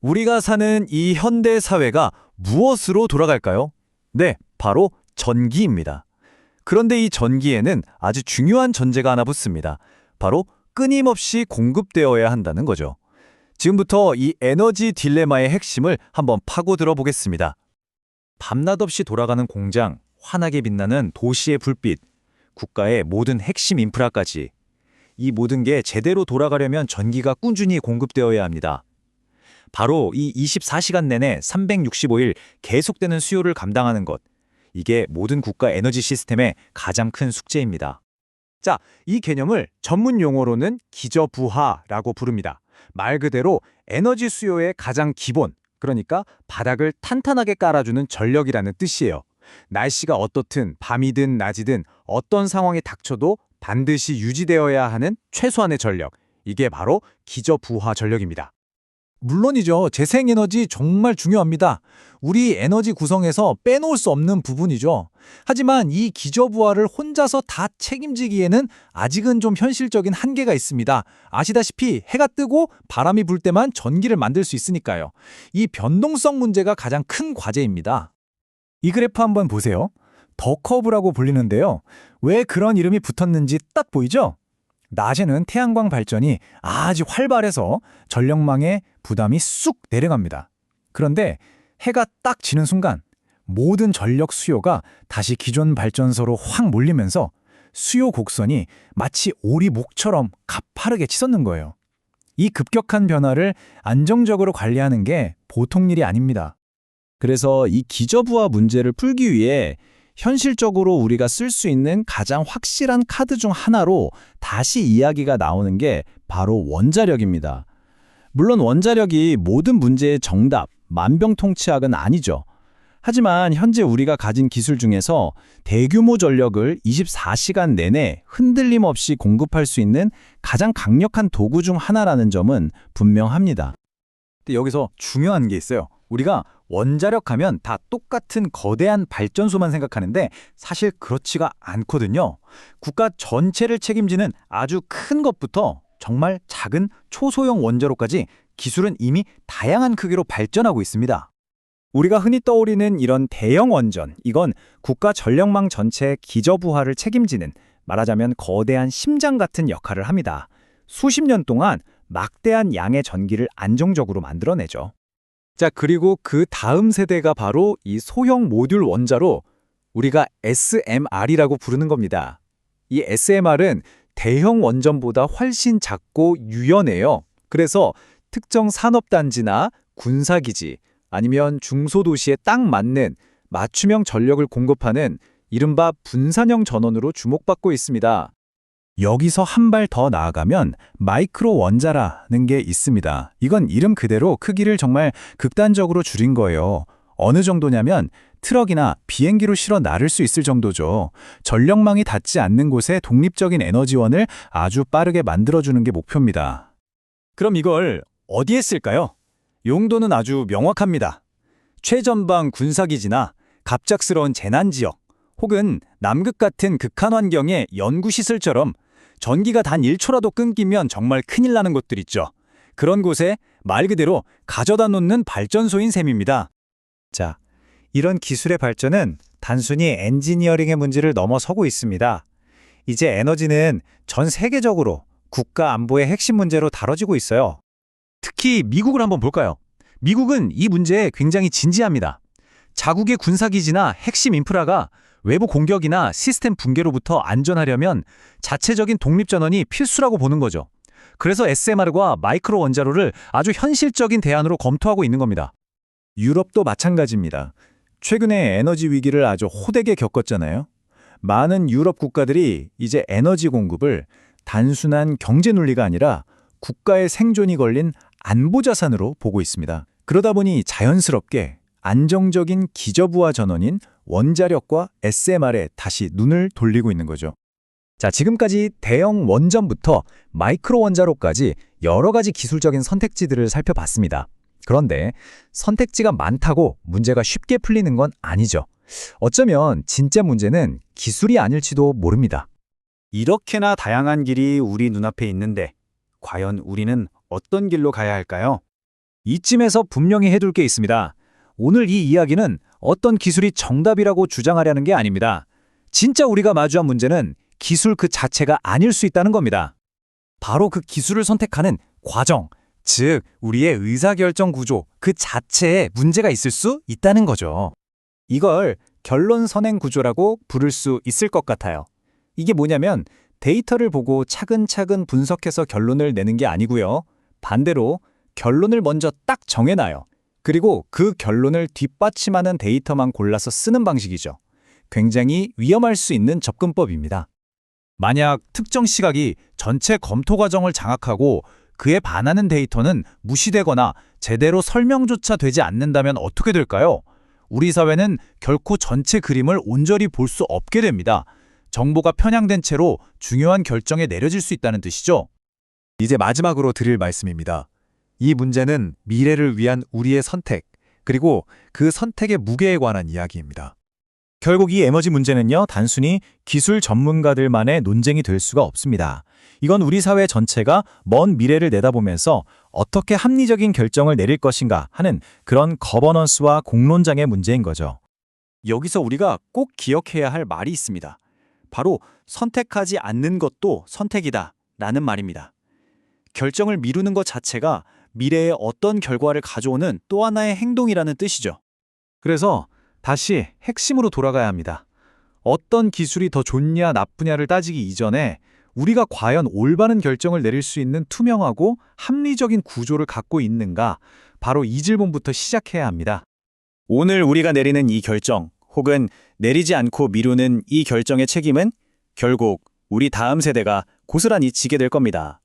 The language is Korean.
우리가 사는 이 현대 사회가 무엇으로 돌아갈까요? 네, 바로 전기입니다. 그런데 이 전기에는 아주 중요한 전제가 하나 붙습니다. 바로 끊임없이 공급되어야 한다는 거죠. 지금부터 이 에너지 딜레마의 핵심을 한번 파고들어 보겠습니다. 밤낮 없이 돌아가는 공장, 환하게 빛나는 도시의 불빛, 국가의 모든 핵심 인프라까지. 이 모든 게 제대로 돌아가려면 전기가 꾸준히 공급되어야 합니다. 바로 이 24시간 내내 365일 계속되는 수요를 감당하는 것. 이게 모든 국가 에너지 시스템의 가장 큰 숙제입니다. 자, 이 개념을 전문 용어로는 기저부하라고 부릅니다. 말 그대로 에너지 수요의 가장 기본, 그러니까 바닥을 탄탄하게 깔아주는 전력이라는 뜻이에요. 날씨가 어떻든 밤이든 낮이든 어떤 상황이 닥쳐도 반드시 유지되어야 하는 최소한의 전력. 이게 바로 기저부하 전력입니다. 물론이죠. 재생에너지 정말 중요합니다. 우리 에너지 구성에서 빼놓을 수 없는 부분이죠. 하지만 이 기저부하를 혼자서 다 책임지기에는 아직은 좀 현실적인 한계가 있습니다. 아시다시피 해가 뜨고 바람이 불 때만 전기를 만들 수 있으니까요. 이 변동성 문제가 가장 큰 과제입니다. 이 그래프 한번 보세요. 더 커브라고 불리는데요. 왜 그런 이름이 붙었는지 딱 보이죠? 낮에는 태양광 발전이 아주 활발해서 전력망에 부담이 쑥 내려갑니다. 그런데 해가 딱 지는 순간 모든 전력 수요가 다시 기존 발전소로 확 몰리면서 수요 곡선이 마치 오리목처럼 가파르게 치솟는 거예요. 이 급격한 변화를 안정적으로 관리하는 게 보통 일이 아닙니다. 그래서 이 기저부하 문제를 풀기 위해 현실적으로 우리가 쓸 수 있는 가장 확실한 카드 중 하나로 다시 이야기가 나오는 게 바로 원자력입니다. 물론 원자력이 모든 문제의 정답, 만병통치약은 아니죠. 하지만 현재 우리가 가진 기술 중에서 대규모 전력을 24시간 내내 흔들림 없이 공급할 수 있는 가장 강력한 도구 중 하나라는 점은 분명합니다. 근데 여기서 중요한 게 있어요. 우리가 원자력 하면 다 똑같은 거대한 발전소만 생각하는데 사실 그렇지가 않거든요. 국가 전체를 책임지는 아주 큰 것부터 정말 작은 초소형 원자로까지 기술은 이미 다양한 크기로 발전하고 있습니다. 우리가 흔히 떠올리는 이런 대형 원전, 이건 국가 전력망 전체의 기저부하를 책임지는, 말하자면 거대한 심장 같은 역할을 합니다. 수십 년 동안 막대한 양의 전기를 안정적으로 만들어내죠. 자, 그리고 그 다음 세대가 바로 이 소형 모듈 원자로, 우리가 SMR이라고 부르는 겁니다. 이 SMR은 대형 원전보다 훨씬 작고 유연해요. 그래서 특정 산업단지나 군사기지 아니면 중소도시에 딱 맞는 맞춤형 전력을 공급하는 이른바 분산형 전원으로 주목받고 있습니다. 여기서 한 발 더 나아가면 마이크로 원자라는 게 있습니다. 이건 이름 그대로 크기를 정말 극단적으로 줄인 거예요. 어느 정도냐면 트럭이나 비행기로 실어 나를 수 있을 정도죠. 전력망이 닿지 않는 곳에 독립적인 에너지원을 아주 빠르게 만들어주는 게 목표입니다. 그럼 이걸 어디에 쓸까요? 용도는 아주 명확합니다. 최전방 군사기지나 갑작스러운 재난지역, 혹은 남극 같은 극한 환경의 연구시설처럼 전기가 단 1초라도 끊기면 정말 큰일 나는 곳들 있죠. 그런 곳에 말 그대로 가져다 놓는 발전소인 셈입니다. 자, 이런 기술의 발전은 단순히 엔지니어링의 문제를 넘어서고 있습니다. 이제 에너지는 전 세계적으로 국가 안보의 핵심 문제로 다뤄지고 있어요. 특히 미국을 한번 볼까요? 미국은 이 문제에 굉장히 진지합니다. 자국의 군사기지나 핵심 인프라가 외부 공격이나 시스템 붕괴로부터 안전하려면 자체적인 독립전원이 필수라고 보는 거죠. 그래서 SMR과 마이크로 원자로를 아주 현실적인 대안으로 검토하고 있는 겁니다. 유럽도 마찬가지입니다. 최근에 에너지 위기를 아주 호되게 겪었잖아요. 많은 유럽 국가들이 이제 에너지 공급을 단순한 경제 논리가 아니라 국가의 생존이 걸린 안보 자산으로 보고 있습니다. 그러다 보니 자연스럽게 안정적인 기저부하 전원인 원자력과 SMR에 다시 눈을 돌리고 있는 거죠. 자, 지금까지 대형 원전부터 마이크로 원자로까지 여러 가지 기술적인 선택지들을 살펴봤습니다. 그런데 선택지가 많다고 문제가 쉽게 풀리는 건 아니죠. 어쩌면 진짜 문제는 기술이 아닐지도 모릅니다. 이렇게나 다양한 길이 우리 눈앞에 있는데 과연 우리는 어떤 길로 가야 할까요? 이쯤에서 분명히 해둘 게 있습니다. 오늘 이 이야기는 어떤 기술이 정답이라고 주장하려는 게 아닙니다. 진짜 우리가 마주한 문제는 기술 그 자체가 아닐 수 있다는 겁니다. 바로 그 기술을 선택하는 과정, 즉 우리의 의사결정 구조 그 자체에 문제가 있을 수 있다는 거죠. 이걸 결론 선행 구조라고 부를 수 있을 것 같아요. 이게 뭐냐면 데이터를 보고 차근차근 분석해서 결론을 내는 게 아니고요. 반대로 결론을 먼저 딱 정해놔요. 그리고 그 결론을 뒷받침하는 데이터만 골라서 쓰는 방식이죠. 굉장히 위험할 수 있는 접근법입니다. 만약 특정 시각이 전체 검토 과정을 장악하고 그에 반하는 데이터는 무시되거나 제대로 설명조차 되지 않는다면 어떻게 될까요? 우리 사회는 결코 전체 그림을 온전히 볼 수 없게 됩니다. 정보가 편향된 채로 중요한 결정에 내려질 수 있다는 뜻이죠. 이제 마지막으로 드릴 말씀입니다. 이 문제는 미래를 위한 우리의 선택, 그리고 그 선택의 무게에 관한 이야기입니다. 결국 이 에너지 문제는요, 단순히 기술 전문가들만의 논쟁이 될 수가 없습니다. 이건 우리 사회 전체가 먼 미래를 내다보면서 어떻게 합리적인 결정을 내릴 것인가 하는 그런 거버넌스와 공론장의 문제인 거죠. 여기서 우리가 꼭 기억해야 할 말이 있습니다. 바로 선택하지 않는 것도 선택이다 라는 말입니다. 결정을 미루는 것 자체가 미래에 어떤 결과를 가져오는 또 하나의 행동이라는 뜻이죠. 그래서 다시 핵심으로 돌아가야 합니다. 어떤 기술이 더 좋냐 나쁘냐를 따지기 이전에 우리가 과연 올바른 결정을 내릴 수 있는 투명하고 합리적인 구조를 갖고 있는가, 바로 이 질문부터 시작해야 합니다. 오늘 우리가 내리는 이 결정, 혹은 내리지 않고 미루는 이 결정의 책임은 결국 우리 다음 세대가 고스란히 지게 될 겁니다.